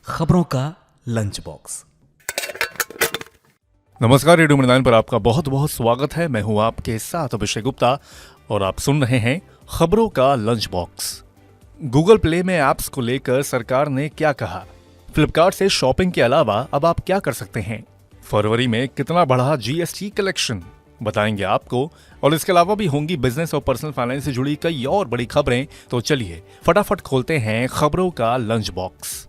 खबरों का lunch box. नमस्कार, रेडियो मृदान पर आपका बहुत बहुत स्वागत है। मैं हूं आपके साथ अभिषेक गुप्ता और आप सुन रहे हैं खबरों का लंच बॉक्स। गूगल प्ले में ऐप्स को लेकर सरकार ने क्या कहा? फ्लिपकार्ट से शॉपिंग के अलावा अब आप क्या कर सकते हैं? फरवरी में कितना बढ़ा जीएसटी कलेक्शन, बताएंगे आपको। और इसके अलावा भी होंगी बिजनेस और पर्सनल फाइनेंस से जुड़ी कई और बड़ी खबरें। तो चलिए फटाफट खोलते हैं खबरों का lunch box.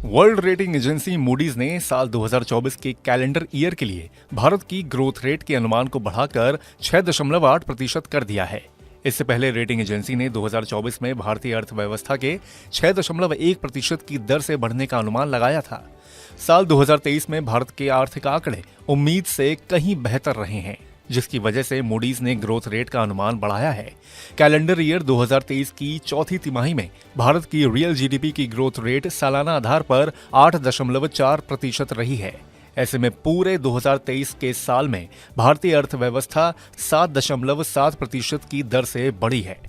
World rating agency Moody's ने साल 2024 के कैलेंडर ईयर के लिए भारत की ग्रोथ रेट के अनुमान को बढ़ाकर 6.8% कर दिया है। इससे पहले रेटिंग एजेंसी ने 2024 में भारतीय अर्थव्यवस्था के 6.1% की दर से बढ़ने का अनुमान लगाया था। साल 2023 में भारत के आर्थिक आंकड़े उम्मीद से कहीं बेहतर रहे हैं, जिसकी वजह से मूडीज ने ग्रोथ रेट का अनुमान बढ़ाया है। कैलेंडर ईयर 2023 की चौथी तिमाही में भारत की रियल जीडीपी की ग्रोथ रेट सालाना आधार पर 8.4% रही है। ऐसे में पूरे 2023 के साल में भारतीय अर्थव्यवस्था 7.7% की दर से बढ़ी है।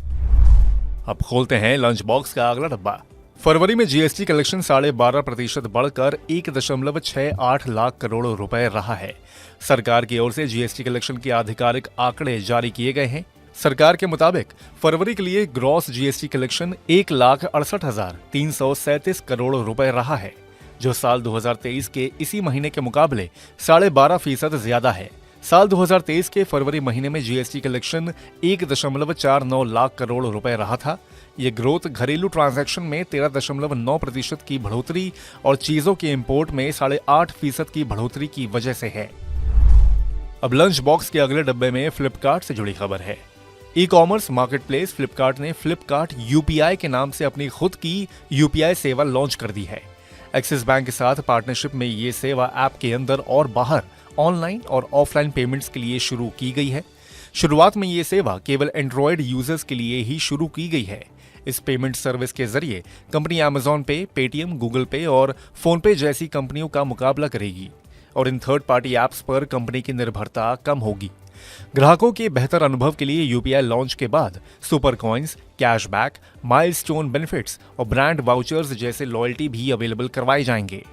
अब खोलते हैं लंच बॉक्स का अगला डब्बा। फरवरी में जीएसटी कलेक्शन 12.5% बढ़कर 1.68 लाख करोड़ रुपए रहा है। सरकार की ओर से जीएसटी कलेक्शन के आधिकारिक आंकड़े जारी किए गए हैं। सरकार के मुताबिक फरवरी के लिए ग्रॉस जीएसटी कलेक्शन 1,68,337 करोड़ रुपए रहा है, जो साल 2023 के इसी महीने के मुकाबले 12.5% ज्यादा है। साल 2023 के फरवरी महीने में जीएसटी कलेक्शन 1.49 लाख करोड़ रुपए रहा था। ये ग्रोथ घरेलू ट्रांजैक्शन में 13.9% की बढ़ोतरी और चीजों के इंपोर्ट में 8.5% की बढ़ोतरी की वजह से है। अब लंच बॉक्स के अगले डब्बे में फ्लिपकार्ट से जुड़ी खबर है। ई कॉमर्स मार्केटप्लेस फ्लिपकार्ट ने फ्लिपकार्ट यूपीआई के नाम से अपनी खुद की यूपीआई सेवा लॉन्च कर दी है। एक्सिस बैंक के साथ पार्टनरशिप में ये सेवा ऐप के अंदर और बाहर ऑनलाइन और ऑफलाइन पेमेंट्स के लिए शुरू की गई है। शुरुआत में ये सेवा केवल एंड्रॉयड यूजर्स के लिए ही शुरू की गई है। इस पेमेंट सर्विस के जरिए कंपनी अमेजॉन पे, पेटीएम, गूगल पे और फोन पे जैसी कंपनियों का मुकाबला करेगी और इन थर्ड पार्टी ऐप्स पर कंपनी की निर्भरता कम होगी। ग्राहकों के बेहतर अनुभव के लिए यूपीआई लॉन्च के बाद super coins, cashback, milestone benefits और ब्रांड वाउचर्स जैसे लॉयल्टी भी अवेलेबल करवाए जाएंगे।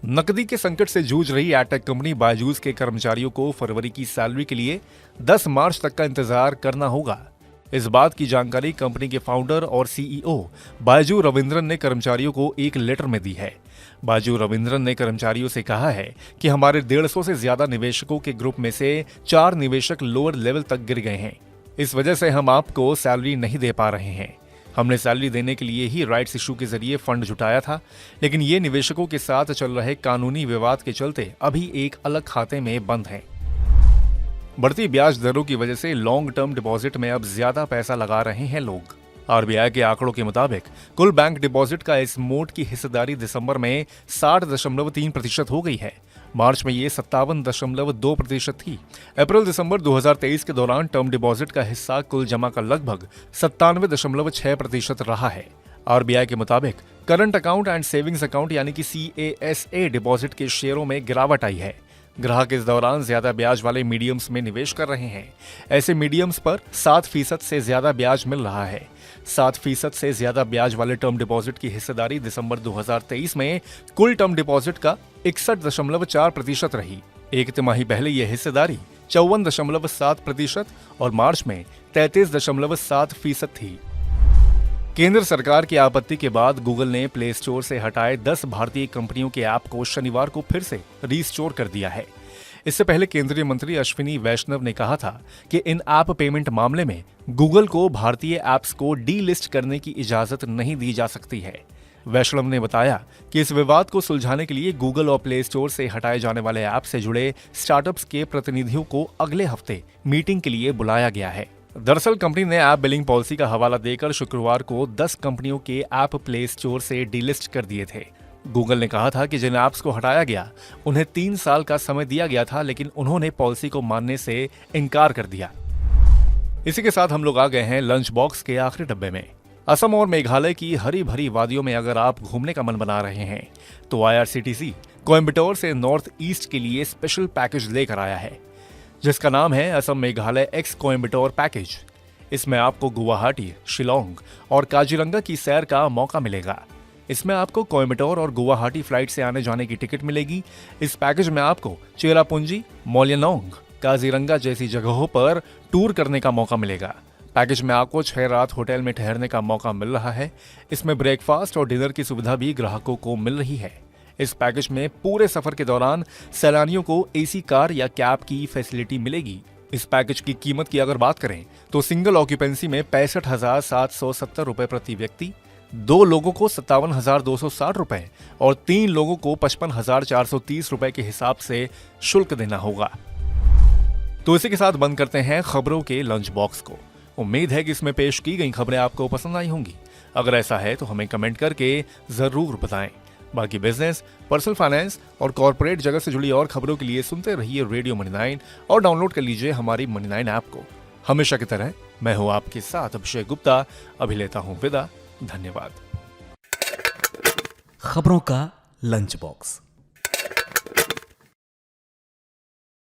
नकदी के संकट से जूझ रही एडटेक कंपनी बायजूस के कर्मचारियों को फरवरी की सैलरी के लिए 10 मार्च तक का इंतजार करना होगा। इस बात की जानकारी कंपनी के फाउंडर और सीईओ बायजू रविंद्रन ने कर्मचारियों को एक लेटर में दी है। बायजू रविंद्रन ने कर्मचारियों से कहा है कि हमारे 150 से ज्यादा निवेशकों के ग्रुप में से 4 निवेशक लोअर लेवल तक गिर गए हैं। इस वजह से हम आपको सैलरी नहीं दे पा रहे हैं। हमने सैलरी देने के लिए ही राइट्स इशू के जरिए फंड जुटाया था, लेकिन ये निवेशकों के साथ चल रहे कानूनी विवाद के चलते अभी एक अलग खाते में बंद है। बढ़ती ब्याज दरों की वजह से लॉन्ग टर्म डिपॉजिट में अब ज्यादा पैसा लगा रहे हैं लोग। आरबीआई के आंकड़ों के मुताबिक कुल बैंक डिपॉजिट का इस मोड की हिस्सेदारी दिसंबर में 60.3% हो गई है। मार्च में ये 57.2% थी। अप्रैल दिसंबर 2023 के दौरान टर्म डिपॉजिट का हिस्सा कुल जमा का लगभग 97.6% रहा है। आरबीआई के मुताबिक current account and savings account यानी कि CASA डिपॉजिट के शेयरों में गिरावट आई है। ग्राहक इस दौरान ज्यादा ब्याज वाले मीडियम्स में निवेश कर रहे हैं। ऐसे मीडियम्स पर 7% से ज्यादा ब्याज मिल रहा है। 7% से ज्यादा ब्याज वाले टर्म डिपॉजिट की हिस्सेदारी दिसंबर 2023 में कुल टर्म डिपॉजिट का 61.4% रही। एक तिमाही पहले यह हिस्सेदारी 54.7% और मार्च में 33.7% थी। केंद्र सरकार की आपत्ति के बाद गूगल ने प्ले स्टोर से हटाए 10 भारतीय कंपनियों के ऐप को शनिवार को फिर से रीस्टोर कर दिया है। इससे पहले केंद्रीय मंत्री अश्विनी वैष्णव ने कहा था कि इन ऐप पेमेंट मामले में गूगल को भारतीय ऐप्स को डीलिस्ट करने की इजाजत नहीं दी जा सकती है। वैष्णव ने बताया कि इस विवाद को सुलझाने के लिए गूगल और प्ले स्टोर से हटाए जाने वाले ऐप से जुड़े स्टार्टअप्स के प्रतिनिधियों को अगले हफ्ते मीटिंग के लिए बुलाया गया है। दरअसल कंपनी ने ऐप बिलिंग पॉलिसी का हवाला देकर शुक्रवार को 10 कंपनियों के ऐप प्ले स्टोर से डीलिस्ट कर दिए थे। गूगल ने कहा था कि जिन ऐप्स को हटाया गया उन्हें 3 साल का समय दिया गया था, लेकिन उन्होंने पॉलिसी को मानने से इनकार कर दिया। इसी के साथ हम लोग आ गए हैं लंच बॉक्स के आखिरी डब्बे में। असम और मेघालय की हरी भरी वादियों में अगर आप घूमने का मन बना रहे हैं तो IRCTC कोयम्बटोर से नॉर्थ ईस्ट के लिए स्पेशल पैकेज लेकर आया है, जिसका नाम है असम मेघालय एक्स कोयम्बटोर पैकेज। इसमें आपको गुवाहाटी, शिलोंग और काजीरंगा की सैर का मौका मिलेगा। इसमें आपको कोयम्बटोर और गुवाहाटी फ्लाइट से आने जाने की टिकट मिलेगी। इस पैकेज में आपको चेरापूंजी, मोलियानोंग, काजीरंगा जैसी जगहों पर टूर करने का मौका मिलेगा। पैकेज में आपको 6 रात होटल में ठहरने का मौका मिल रहा है। इसमें ब्रेकफास्ट और डिनर की सुविधा भी ग्राहकों को मिल रही है। इस पैकेज में पूरे सफर के दौरान सैलानियों को एसी कार या कैब की फैसिलिटी मिलेगी। इस पैकेज की कीमत की अगर बात करें तो सिंगल ऑक्यूपेंसी में 65,770 रुपए प्रति व्यक्ति, 2 लोगों को 57,260 रुपए और 3 लोगों को 55,430 रुपए के हिसाब से शुल्क देना होगा। तो इसी के साथ बंद करते हैं खबरों के लंच बॉक्स को। उम्मीद है कि इसमें पेश की गई खबरें आपको पसंद आई होंगी। अगर ऐसा है तो हमें कमेंट करके जरूर बताएं। बाकी बिजनेस, पर्सनल फाइनेंस और कॉर्पोरेट जगत से जुड़ी और खबरों के लिए सुनते रहिए रेडियो मनी 9 और डाउनलोड कर लीजिए हमारी मनी 9 ऐप को। हमेशा की तरह मैं हूं आपके साथ अभिषेक गुप्ता। अभी लेता हूं विदा। धन्यवाद। खबरों का लंच बॉक्स।